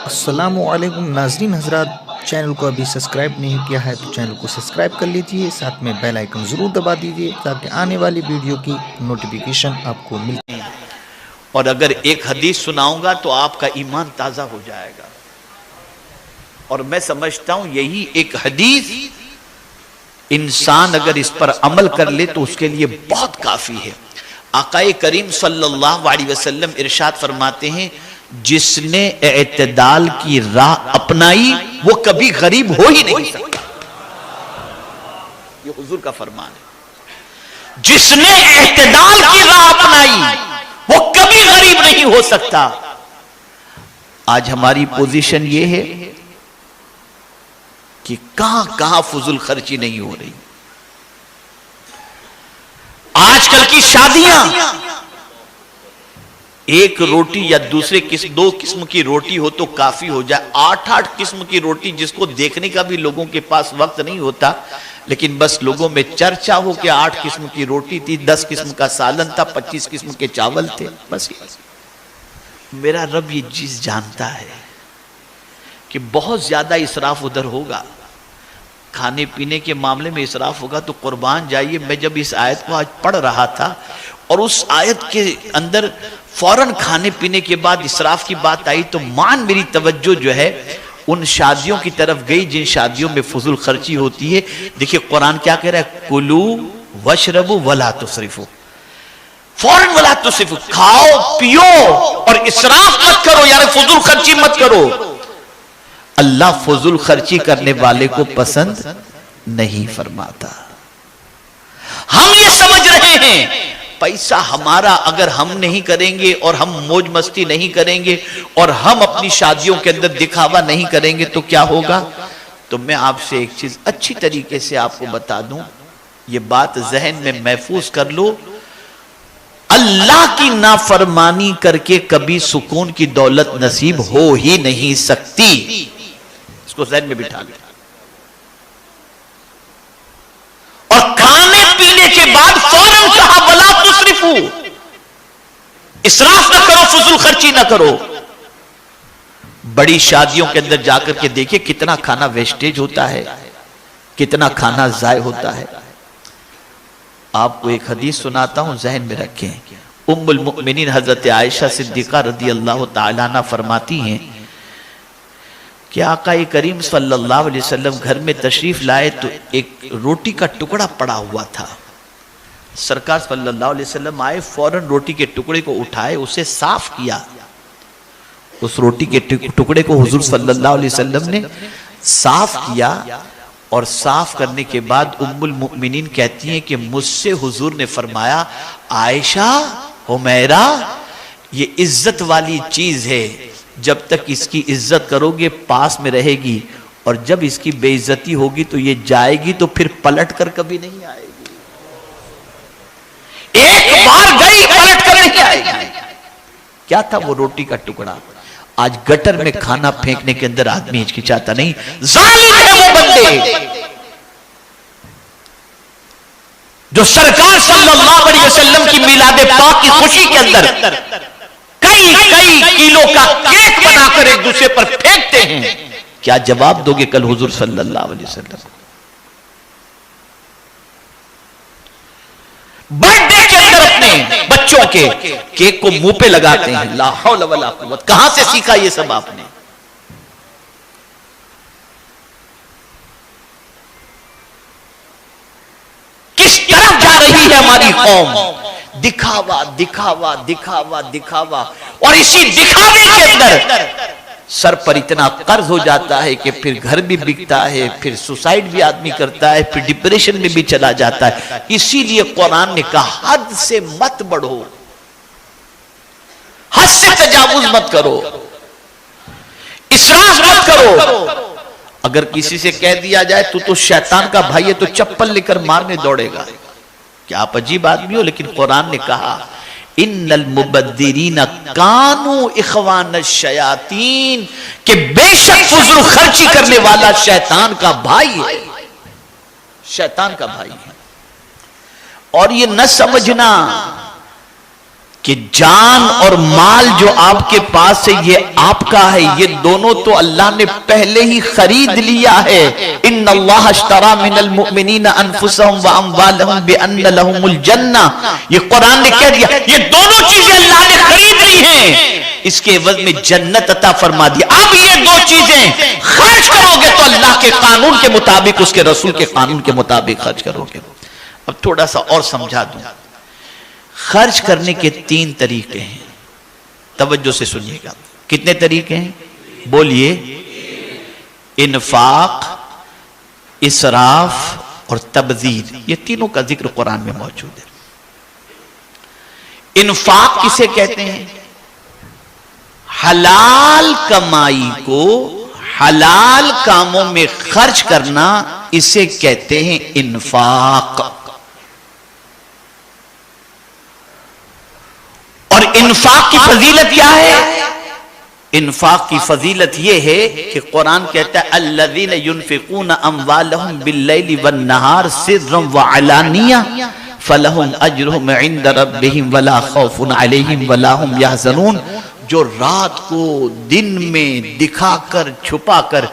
अस्सलामुअलैकुम नाज़रीन हज़रात, चैनल को अभी सब्सक्राइब नहीं किया है तो चैनल को सब्सक्राइब कर लीजिए, साथ में बेल आइकन ज़रूर दबा दीजिए ताकि आने वाली वीडियो की नोटिफिकेशन आपको मिल। और अगर एक हदीस सुनाऊंगा तो आपका ईमान ताज़ा हो जाएगा। और मैं समझता हूं यही एक हदीस इंसान अगर इस पर अमल कर ले तो उसके लिए बहुत काफी है। आकाए करीम सल्लल्लाहु अलैहि वसल्लम इरशाद फरमाते हैं, जिसने एतदाल की राह अपनाई वो कभी गरीब हो ही नहीं सकता। ये हुजूर का फरमान है। जिसने एतदाल की राह अपनाई वो कभी गरीब नहीं हो सकता। आज हमारी पोजीशन ये है कि कहां कहां फुजुल खर्ची नहीं हो रही। आजकल की शादियां एक रोटी या दो किस्म की रोटी हो तो काफी हो जाए, 8-8 किस्म की रोटी जिसको देखने का भी लोगों के पास वक्त नहीं होता, लेकिन बस लोगों में चर्चा हो कि 8 किस्म की रोटी थी, 10 किस्म का सालन था, 25 किस्म के चावल थे। बस मेरा रब ये चीज जानता है कि बहुत ज्यादा इसराफ उधर होगा, खाने पीने के मामले में इसराफ होगा। तो कुर्बान जाइए, मैं जब इस आयत को आज पढ़ रहा था और उस आयत के अंदर फौरन खाने पीने के बाद इसराफ की बात आई तो मेरी तवज्जो जो है उन शादियों की तरफ गई जिन शादियों में फुजुल खर्ची होती है। देखिए कुरान क्या कह रहा है, कुलू वशरबू वला तुसरिफू, फौरन वला तुसरिफू, खाओ पियो और इसराफ मत करो, यानी फुजुल खर्ची मत करो। अल्लाह फुजुल खर्ची करने वाले को पसंद नहीं फरमाता। हम ये समझ रहे हैं पैसा हमारा अगर हम नहीं करेंगे और हम मौज मस्ती नहीं करेंगे और हम अपनी शादियों के अंदर दिखावा नहीं करेंगे तो क्या होगा। तो मैं आपसे एक चीज अच्छी तरीके से आपको बता दूं, ये बात जहन में महफूज कर लो, अल्लाह की नाफरमानी करके कभी सुकून की दौलत नसीब हो ही नहीं सकती। इसको जहन में बिठा ले। और खाने पीने के बाद फौरन कहा वला तुसरिफू, इसराफ ना करो, फुजुल खर्ची ना करो। बड़ी शादियों के अंदर जाकर के देखिए कितना खाना वेस्टेज होता है, कितना खाना जाय होता है। आपको एक हदीस सुनाता हूं, जहन में रखें। उम्मुल मुमिनीन हजरत आयशा सिद्दीका रदी अल्लाह तआला अन्हा फरमाती हैं कि आका करीम सल्लल्लाहु अलैहि वसल्लम घर में तशरीफ लाए तो एक रोटी का टुकड़ा पड़ा हुआ था। सरकार सल्लल्लाहु अलैहि वसल्लम आए, फौरन रोटी के टुकड़े को उठाए, उसे साफ किया। उस रोटी के टुकड़े को हुजूर सल्लल्लाहु अलैहि वसल्लम ने साफ किया और साफ करने के बाद उम्मुल मुमिनीन कहती हैं कि मुझसे हुजूर ने फरमाया, आयशा हुमैरा, ये इज्जत वाली चीज है, जब तक इसकी इज्जत करोगे पास में रहेगी, और जब इसकी बेइज्जती होगी तो ये जाएगी तो फिर पलट कर कभी नहीं आएगी। एक बार गई पलट कर नहीं आएगी। क्या था वो रोटी का टुकड़ा। आज गटर में खाना फेंकने के अंदर आदमी हिचकिचाता नहीं, जालिम है वो बंदे जो सरकार सल्लल्लाहु अलैहि वसल्लम की मिलाद पाक की खुशी के अंदर कई किलो का केक बनाकर एक दूसरे पर फेंकते हैं। क्या जवाब दोगे कल हुजूर सल्लल्लाहु अलैहि वसल्लम। बर्थडे के अंदर अपने बच्चों के केक को मुंह पे लगाते हैं। ला हौल वला कुव्वत, कहां से सीखा ये सब आपने। किस तरफ जा रही है हमारी कौम। दिखावा दिखावा दिखावा दिखावा, और इसी दिखावे के अंदर सर पर इतना कर्ज हो जाता है कि फिर घर भी बिकता है, फिर सुसाइड भी आदमी करता है, फिर डिप्रेशन में भी चला जाता है। इसीलिए कुरान ने कहा हद से मत बढ़ो, हद से तजावुज मत करो, इसराफ मत करो। अगर किसी से कह दिया जाए तो शैतान का भाई है तो चप्पल लेकर मारने दौड़ेगा। क्या आप अजीब आदमी हो, लेकिन कुरान ने कहा इन्नल मुबद्दिरीन कानू इखवान शयातीन, कि बेशक फुजुल खर्ची करने वाला शैतान का भाई है, शैतान का भाई है। और ये न समझना कि जान और माल जो आपके पास है ये आपका है, ये दोनों तो अल्लाह ने पहले ही खरीद लिया है। इन्नल्लाह अश्तरा मिनल मुमिनीना अनफुसहुम व अम्वालहुम बिअन्न लहुमुल जन्नह, ये कुरान ने कह दिया ये दोनों चीजें अल्लाह ने खरीद ली हैं, इसके एवज में जन्नत अता फरमा दिया। अब ये दो चीजें खर्च करोगे तो अल्लाह के कानून के मुताबिक, उसके रसूल के कानून के मुताबिक खर्च करोगे। अब थोड़ा सा और समझा दूं, खर्च करने के 3 तरीके हैं, तवज्जो से सुनिएगा। कितने तरीके हैं? बोलिए। इन्फाक, इसराफ और तबजीर, ये तीनों का जिक्र कुरान में मौजूद है। इन्फाक किसे कहते हैं? हलाल कमाई को हलाल कामों में खर्च करना, इसे कहते हैं इन्फाक। और इन्फाक की फजीलत क्या है? इन्फाक की फजीलत यह है कि कुरान कहता है अल्लज़ीना युनफ़िक़ूना अम्वालहुम बिल्लैलि वन्नहार सिर्रन व अलानिया फलहुम अज्रुहुम इंद रब्बिहिम वला खौफुन अलैहिम वला हुम यहज़नून। जो रात को दिन में दिखाकर छुपाकर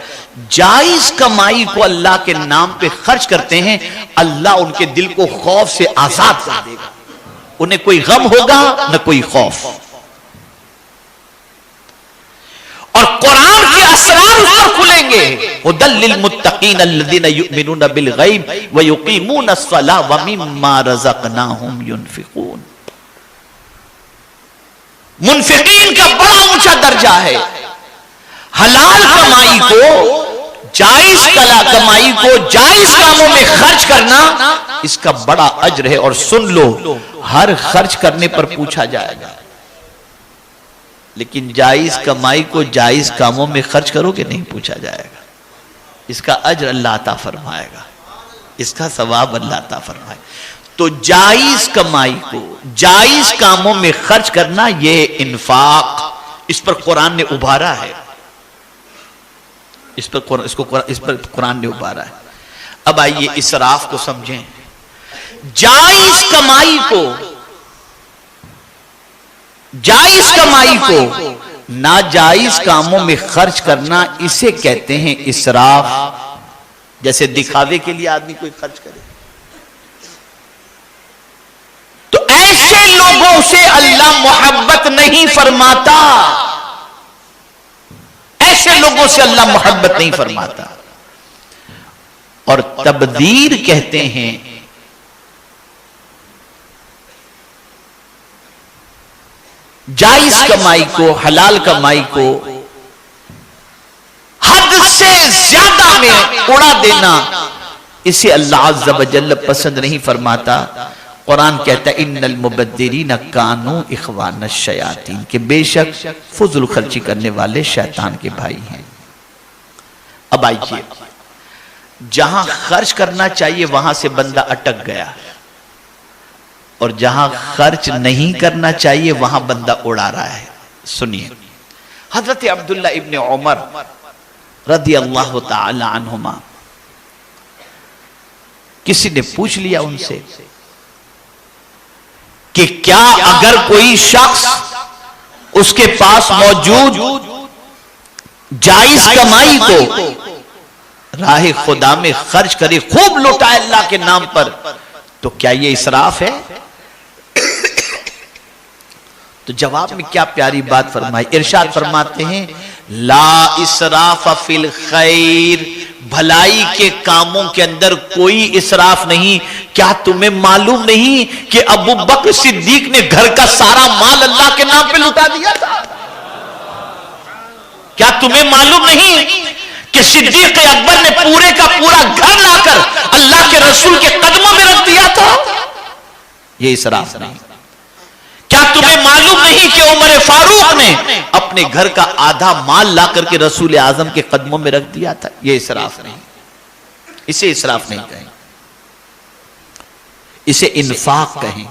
जायज कमाई को अल्लाह के नाम पे खर्च करते हैं, अल्लाह उनके दिल को खौफ से आजाद कर देगा। उन्हें कोई गम होगा न कोई खौफ। और कुरान के असरार उस पर खुलेंगे। हुदल लिल मुत्तकीन अल्लज़ीना युमिनूना बिल गैब व युकीमूना अस्सलाह व मिम्मा रज़क़नाहुम युनफ़िक़ून। मुनफिकीन का बड़ा ऊंचा दर्जा है। हलाल कमाई को, जायज कमाई को जायज कामों में खर्च करना, इसका बड़ा अज्र है। और सुन लो, हर खर्च करने पर पूछा जाएगा, लेकिन जायज कमाई को जायज कामों में खर्च करोगे नहीं पूछा जाएगा। इसका अज्र अल्लाह अता फरमाएगा, इसका सवाब अल्लाह अता फरमाएगा। तो जायज कमाई को जायज कामों में खर्च करना, यह इन्फाक, इस पर कुरान ने उभारा है। इस पर कुरान ने उभारा है। अब आइए इसराफ को समझें। जायज कमाई को नाजायज कामों में खर्च करना, इसे कहते हैं इसराफ। जैसे दिखावे के लिए आदमी कोई खर्च करे, तो ऐसे लोगों से अल्लाह मोहब्बत नहीं फरमाता। ऐसे लोगों से अल्लाह मोहब्बत नहीं फरमाता। और तबदीर कहते हैं जायज कमाई को, हलाल कमाई को हद से ज्यादा में उड़ा देना, इसे अल्लाह अज़्ज़ व जल्ल पसंद नहीं फरमाता। कुरान कहता है इन्नल मुबद्दिरीन कानू इख्वान शयातीन, के बेशक फुजुल खर्ची करने वाले शैतान के भाई हैं। अब आइए, जहां खर्च करना चाहिए वहां से बंदा अटक गया, और जहां खर्च नहीं करना चाहिए वहां बंदा उड़ा रहा है। सुनिए, हजरत अब्दुल्ला इब्ने उमर रज़ी अल्लाह तआला अन्हुमा, किसी ने पूछ लिया उनसे कि क्या अगर कोई शख्स उसके पास मौजूद जायज कमाई को राह खुदा में खर्च करे, खूब लुटाए अल्लाह के नाम पर, तो क्या ये इसराफ है? तो जवाब में क्या प्यारी बात फरमाई, इरशाद फरमाते हैं ला इसराफ फिल खैर, भलाई के कामों के अंदर कोई इसराफ नहीं। क्या तुम्हें मालूम नहीं कि अबू बकर सिद्दीक ने घर का सारा माल अल्लाह के नाम पे लुटा दिया था? क्या तुम्हें मालूम नहीं कि सिद्दीक अकबर ने पूरे का पूरा घर लाकर अल्लाह के रसूल के कदमों में रख दिया था? ये इसराफ नहीं। क्या तुम्हें मालूम नहीं कि उमर फारूक ने अपने घर का आधा माल ला करके रसूल आजम के कदमों में रख दिया था? यह इसराफ नहीं, इसे इसराफ नहीं कहें, इसे इन्फाक कहें।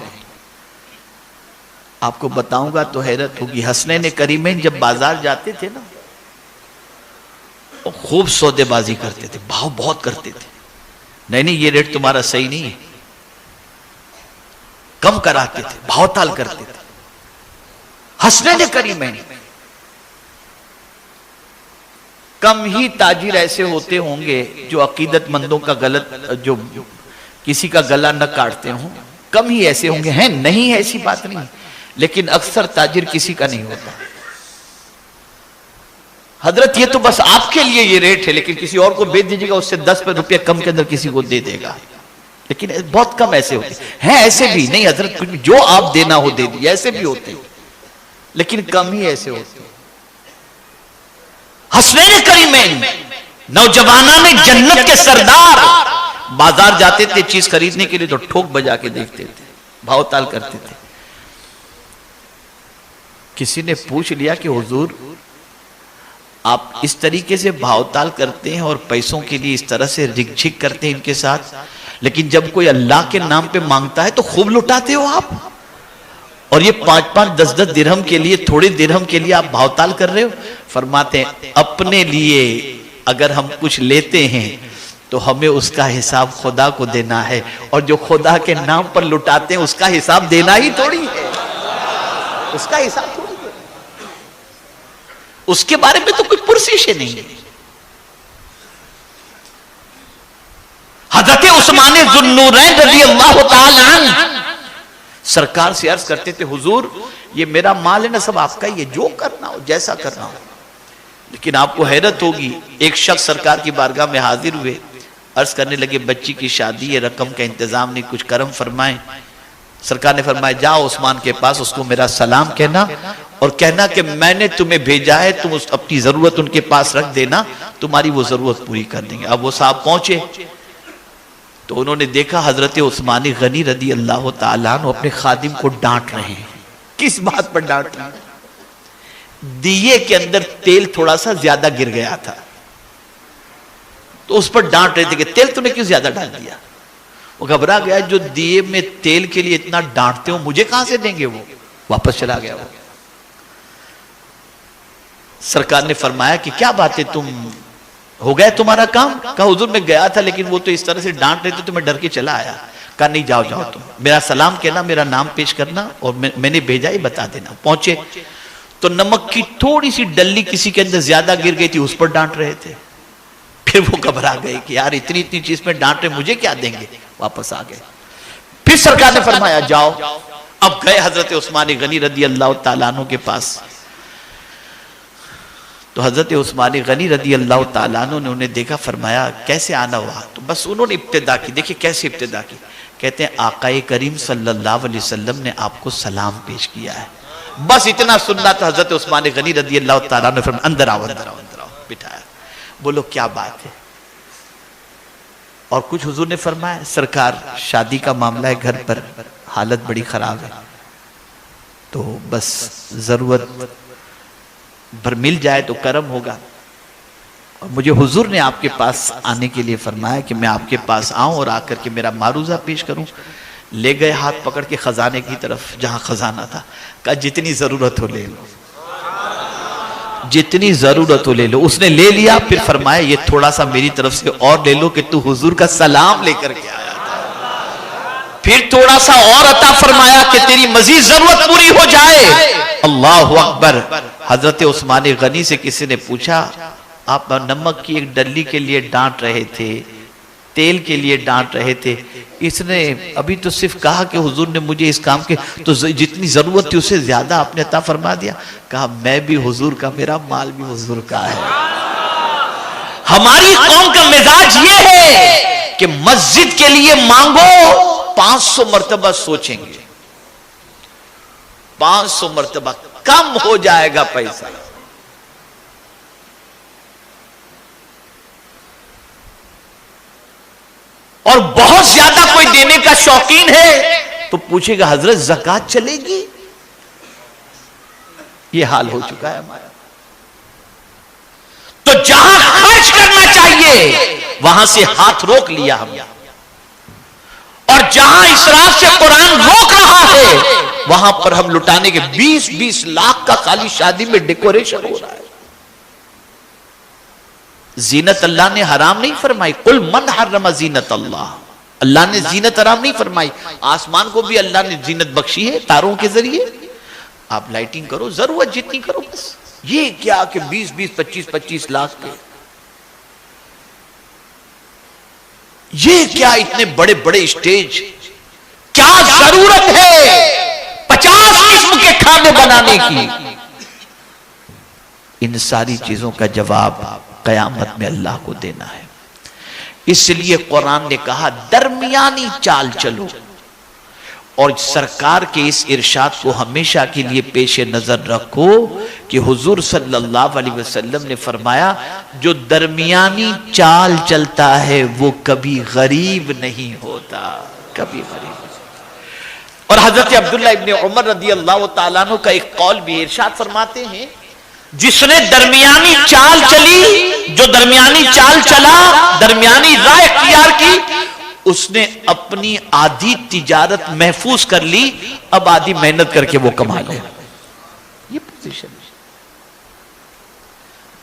आपको बताऊंगा तो हैरत होगी, हसनैन करीमैन जब बाजार जाते थे ना, वो खूब सौदेबाजी करते थे, भाव बहुत करते थे। नहीं ये रेट तुम्हारा सही नहीं है, कम कराते थे, भावताल करते थे। हसनैन करीमैन। कम ही ताजिर ऐसे होते होंगे जो अकीदतमंदों का गलत, जो किसी का गला न काटते हों, कम ही ऐसे होंगे। हैं, नहीं है ऐसी बात नहीं, लेकिन अक्सर ताजिर किसी का नहीं होता। हजरत ये तो बस आपके लिए ये रेट है, लेकिन किसी और को बेच दीजिएगा, उससे 10 रुपये कम के अंदर किसी को दे देगा। लेकिन बहुत कम ऐसे होते हैं। ऐसे भी नहीं हजरत, कुछ जो आप देना हो दे दिए, ऐसे भी होते हैं, लेकिन कम ही ऐसे होते हैं। हसनैन करीमैन, नौजवाना में जन्नत के सरदार, बाजार जाते थे चीज खरीदने के लिए तो ठोक बजा के देखते थे, भावताल करते थे। किसी ने पूछ लिया कि हुजूर आप इस तरीके से भावताल करते हैं और पैसों के लिए इस तरह से रिकझिक करते हैं इनके साथ, लेकिन जब कोई अल्लाह के नाम पे मांगता है तो खूब लुटाते हो आप, और ये 5-5, 10-10 दिरहम के लिए, थोड़े दिरहम के लिए आप भावताल कर रहे हो। फरमाते हैं अपने लिए अगर हम कुछ लेते हैं तो हमें उसका हिसाब खुदा को देना है, और जो खुदा के नाम पर लुटाते हैं उसका हिसाब देना ही थोड़ी है, उसका हिसाब थोड़ी है, उसके बारे में तो कोई पुरसिश नहीं है। हजरत उस्मान ज़ुन्नूरैन रज़ियल्लाहु ताला अन्हु सरकार से अर्ज करते थे, हुजूर ये मेरा माल है ना, सब आपका ही है, जो करना हो, जैसा करना हो। लेकिन आपको हैरत होगी, एक शख्स सरकार की बारगाह में हाजिर हुए, अर्ज करने लगे बच्ची की शादी है, रकम का इंतजाम नहीं, कुछ करम फरमाएं। सरकार ने फरमाया जाओ उस्मान के पास, उसको मेरा सलाम कहना और कहना कि मैंने तुम्हें भेजा है, तुम अपनी जरूरत उनके पास रख देना, तुम्हारी वो जरूरत पूरी कर देंगे। अब वो साहब पहुंचे तो उन्होंने देखा हजरत उस्मान गनी रदी अल्लाह ताला अन्हु अपने खादिम को डांट रहे हैं। किस बात पर डांट रहे हैं? दिए के अंदर तेल थोड़ा सा ज्यादा गिर गया था, तो उस पर डांट रहे थे कि तेल तूने क्यों ज्यादा डाल दिया। वो घबरा गया, जो दिए में तेल के लिए इतना डांटते हो मुझे कहां से देंगे। वो वापस चला गया। वो सरकार ने फरमाया कि क्या बात है, तुम हो गया तुम्हारा काम? कहा हुजूर मैं गया था, लेकिन वो तो इस तरह से डांट रहे थे तो मैं डर के चला आया। कहा नहीं, जाओ जाओ, तुम मेरा सलाम कहना, मेरा नाम पेश करना और मैंने भेजा ही बता देना। पहुंचे तो नमक की थोड़ी सी डल्ली किसी के अंदर ज्यादा गिर गई थी, उस पर डांट रहे थे। फिर वो घबरा गए कि यार इतनी इतनी चीज में डांट रहे, मुझे क्या देंगे। वापस आ गए। फिर सरकार ने फरमाया जाओ। अब गए हजरत उस्मान गनी रदी अल्लाह ताला अन्हु के पास। तो हजरत उस्मान गनी रदी अल्लाह ताला अन्हु ने उन्हें देखा, फरमाया कैसे आना हुआ। तो बस उन्होंने इब्तिदा की। देखिए कैसे इब्तिदा की। कहते हैं आकाए करीम सल्लल्लाहु अलैहि वसल्लम ने आपको सलाम पेश किया है। बस इतना सुनना तो हजरत उस्मान गनी रदी अल्लाह ताला अन्हु ने फरमाया अंदर आओ, अंदर आओ, अंदर आओ। बिठाया। बोलो क्या बात है। और कुछ हुजूर ने फरमाया सरकार शादी का मामला है, घर पर हालत बड़ी खराब है, तो बस जरूरत भर मिल जाए तो करम होगा। और मुझे हुजूर ने आपके पास आने के लिए फरमाया कि मैं आपके पास आऊं और आकर के मेरा मारूजा पेश करूं। ले गए हाथ पकड़ के खजाने की तरफ जहां खजाना था। कहा जितनी जरूरत हो ले लो, जितनी जरूरत हो ले लो। उसने ले लिया। फिर फरमाया ये थोड़ा सा मेरी तरफ से और ले लो कि तू हुजूर का सलाम लेकर के आया था। फिर थोड़ा सा और अता फरमाया कि तेरी मजीद जरूरत पूरी हो जाए। अल्लाहु अकबर। हजरत उस्मान गनी से किसी ने पूछा आप नमक की एक डल्ली के लिए डांट रहे थे, तेल के लिए डांट रहे थे, इसने अभी तो सिर्फ कहा कि हुजूर ने मुझे इस काम के तो जितनी जरूरत थी उससे ज्यादा आपने अता फरमा दिया। कहा मैं भी हुजूर का, मेरा माल भी हुजूर का है। हमारी कौम का मिजाज ये है कि मस्जिद के लिए मांगो 500 मर्तबा सोचेंगे, 500 मर्तबा कम हो जाएगा पैसा। और बहुत ज्यादा कोई देने का शौकीन है तो पूछेगा हजरत ज़कात चलेगी। ये हाल हो चुका है हमारा। तो जहां खर्च करना चाहिए वहां से हाथ रोक लिया हमने, और जहां इसराफ से कुरान रोक रहा है वहां पर हम लुटाने के 20-20 लाख का खाली शादी में डेकोरेशन हो रहा है। जीनत अल्लाह ने हराम नहीं फरमाई। कुल मन हर्रम जीनत अल्लाह, अल्लाह ने जीनत हराम नहीं फरमाई। आसमान को भी अल्लाह ने जीनत बख्शी है तारों के जरिए। आप लाइटिंग करो, जरूरत जितनी करो बस। ये क्या कि 20-20, 25-25 लाख के, ये क्या इतने बड़े बड़े स्टेज, क्या जरूरत है 50 किस्म के खाने बनाने की? इन सारी चीजों का जवाब कयामत में अल्लाह को देना है। इसलिए कुरान ने कहा दरमियानी चाल चलो। और सरकार के इस इरशाद को हमेशा के लिए पेश नजर रखो कि हुजूर सल्लल्लाहु अलैहि वसल्लम ने फरमाया जो दरमियानी चाल चलता है वो कभी गरीब नहीं होता, कभी गरीब। और हजरत अब्दुल्लाह इब्ने उमर रदी अल्लाह तआला अन्हु का एक कौल भी इरशाद फरमाते हैं, जिसने दरमियानी चाल चली, जो दरमियानी चाल चला, दरमियानी राह इख्तियार की, उसने अपनी आधी तिजारत महफूज कर ली, अब आधी मेहनत करके वो कमा ले। ये पोजीशन है।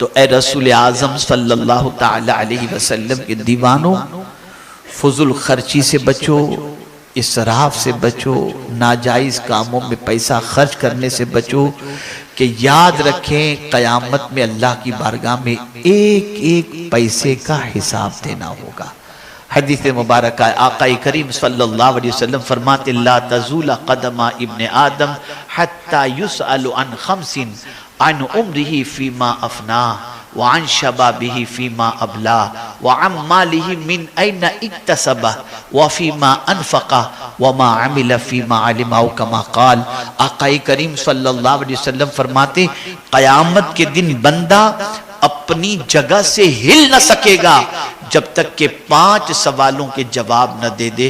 तो ए रसूल आजम सल्लल्लाहु ताला अलैहि वसल्लम के दीवानों, फुजुल खर्ची से बचो, इसराफ से बचो, नाजायज कामों में पैसा खर्च करने से बचो, कि याद रखें कयामत में अल्लाह की बारगाह में एक एक पैसे का हिसाब देना होगा। हदीस मुबारक आका करीम सल्लल्लाहु अलैहि वसल्लम फरमाते ला तज़ूला क़दमा इब्ने आदम हत्ता युसअलु अन खमसिन अन उम्रिही फीमा अफना व अन शबाबिही फीमा अबला व अन मालिही मिन ऐना इक्तसबा व फीमा अनफका व मा अमिला फीमा अलिमा कमा क़ाल। आका करीम सल्लल्लाहु अलैहि वसल्लम फरमाते क़यामत के दिन बंदा अपनी जगह से हिल न सकेगा जब तक के 5 सवालों के जवाब न दे दे।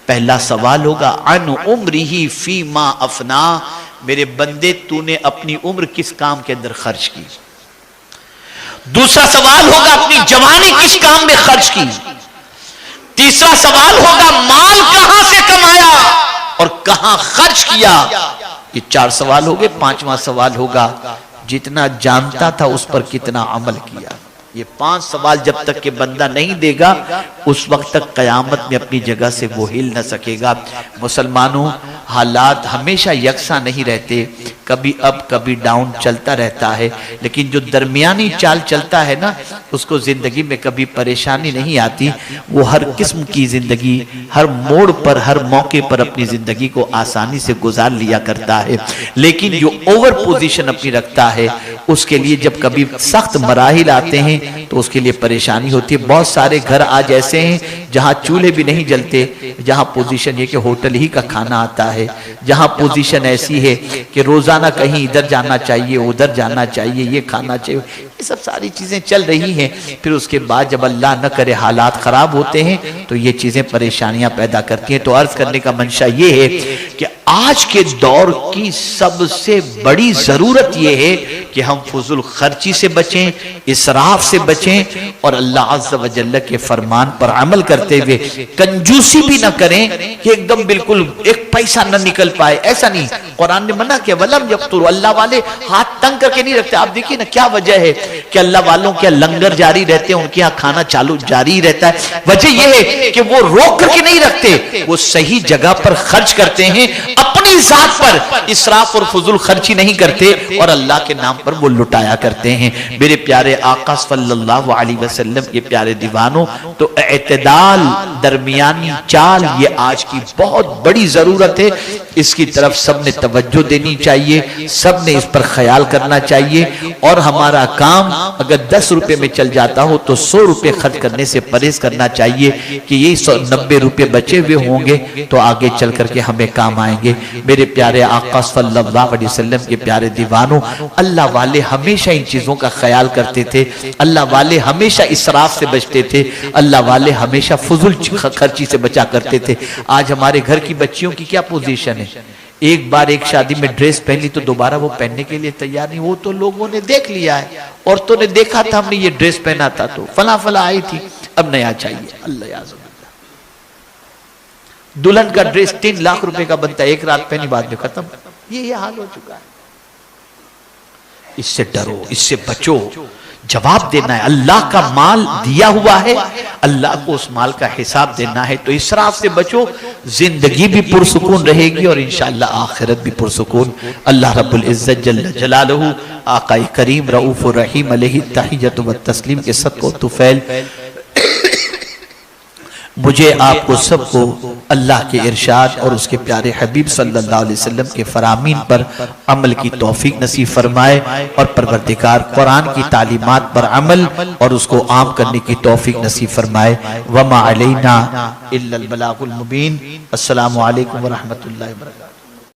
पहला सवाल होगा अन उम्रिही फीमा अफना, मेरे बंदे तूने अपनी उम्र किस काम के अंदर खर्च की। दूसरा सवाल होगा अपनी जवानी किस काम में खर्च की। तीसरा सवाल होगा माल कहां से कमाया और कहां खर्च किया। ये 4 सवाल हो गए। 5वां सवाल होगा जितना जानता था उस पर कितना अमल किया। ये 5 सवाल जब तक के बंदा नहीं देगा उस वक्त तक कयामत में अपनी जगह से वो हिल न सकेगा। मुसलमानों, हालात हमेशा यकसा नहीं रहते, कभी अप कभी डाउन चलता रहता है, लेकिन जो दरमियानी चाल चलता है ना उसको जिंदगी में कभी परेशानी नहीं आती। वो हर किस्म की जिंदगी, हर मोड़ पर, हर मौके पर अपनी जिंदगी को आसानी से गुजार लिया करता है। लेकिन जो ओवर पोजीशन अपनी रखता है उसके लिए जब कभी सख्त मराहिल आते हैं तो उसके लिए परेशानी होती है। बहुत सारे घर आज ऐसे हैं जहां चूल्हे भी नहीं जलते, जहां पोजीशन ये कि होटल ही का खाना आता है, जहां पोजीशन ऐसी है कि रोजाना कहीं इधर जाना चाहिए, उधर जाना चाहिए, ये खाना चाहिए, ये सब सारी चीजें चल रही हैं। फिर उसके बाद जब अल्लाह न करे हालात खराब होते हैं तो ये चीजें परेशानियां पैदा करती हैं। तो अर्ज करने का मंशा ये है कि आज के दौर की सबसे बड़ी जरूरत यह है कि हम फुजुल खर्ची से बचें, इसराफ से बचें और अल्लाह अज़्ज़ व जल्ल के फरमान पर अमल करते हुए कंजूसी भी ना करें कि एकदम बिल्कुल एक पैसा न निकल पाए। ऐसा नहीं, कुरान ने मना किया वलम यक़्तुर, अल्लाह वाले हाथ तंग करके नहीं रखते। आप देखिए ना क्या वजह है कि अल्लाह वालों के लंगर जारी रहते हैं, उनके यहाँ खाना चालू जारी रहता है। वजह यह है कि वो रोक करके नहीं रखते, वो सही जगह पर खर्च करते हैं, अपनी जात पर इसराफ और फुजुल खर्ची नहीं करते और अल्लाह के नाम पर वो लुटाया करते हैं। मेरे प्यारे आका सल्लल्लाहु अलैहि वसल्लम के प्यारे दीवानों, तो एतदाल, दरमियानी चाल, ये आज की बहुत बड़ी जरूरत है। इसकी तरफ सबने तवज्जो देनी चाहिए, सबने इस पर ख्याल करना चाहिए। और हमारा काम अगर 10 रुपए में चल जाता हो तो 100 रुपए खर्च करने से परहेज करना चाहिए कि ये 90 रुपए बचे हुए होंगे तो आगे चल करके हमें काम आएंगे। मेरे प्यारे आका सल्लल्लाहु अलैहि वसल्लम के प्यारे दीवानों, अल्लाह वाले हमेशा इन चीजों का ख्याल करते थे, अल्लाह वाले हमेशा इसराफ से बचते थे, अल्लाह वाले हमेशा फुजुल खर्ची से बचा करते थे। आज हमारे घर की बच्चियों की क्या पोजीशन है, एक बार एक शादी में ड्रेस पहन ली तो दोबारा वो पहनने के लिए तैयार नहीं। वो तो लोगों ने देख लिया है, औरतों ने देखा था हमने ये ड्रेस पहना था तो फला फला आई थी, अब नया चाहिए। अल्लाह याज़, दुल्हन का ड्रेस 3 लाख रुपए का बनता है, एक रात पहनी बाद में खत्म। ये हाल हो चुका है। इससे डरो, इससे बचो। जवाब देना है। अल्लाह का माल दिया हुआ है, अल्लाह को उस माल का हिसाब देना है। तो इसराफ से बचो, जिंदगी भी पुरसुकून रहेगी और इंशाअल्लाह आखिरत भी पुरसुकून। अल्लाह रब्बुल इज्जत जल्ल जलालहू आका करीम रऊफ रहीम अलैहि तहियत व तस्लीम के सदक़ो तुफैल मुझे आपको सबको अल्लाह के इरशाद और उसके प्यारे हबीब सल्लल्लाहु अलैहि वसल्लम के फरामीन पर अमल की तौफीक नसीब फरमाए और परवरदिगार कुरान की तालीमात पर अमल और उसको आम करने की तौफीक नसीब फरमाए। वमा अलैना इल्लल बलागुल मुबीन। अस्सलामु अलैकुम व रहमतुल्लाहि व बरकातहू।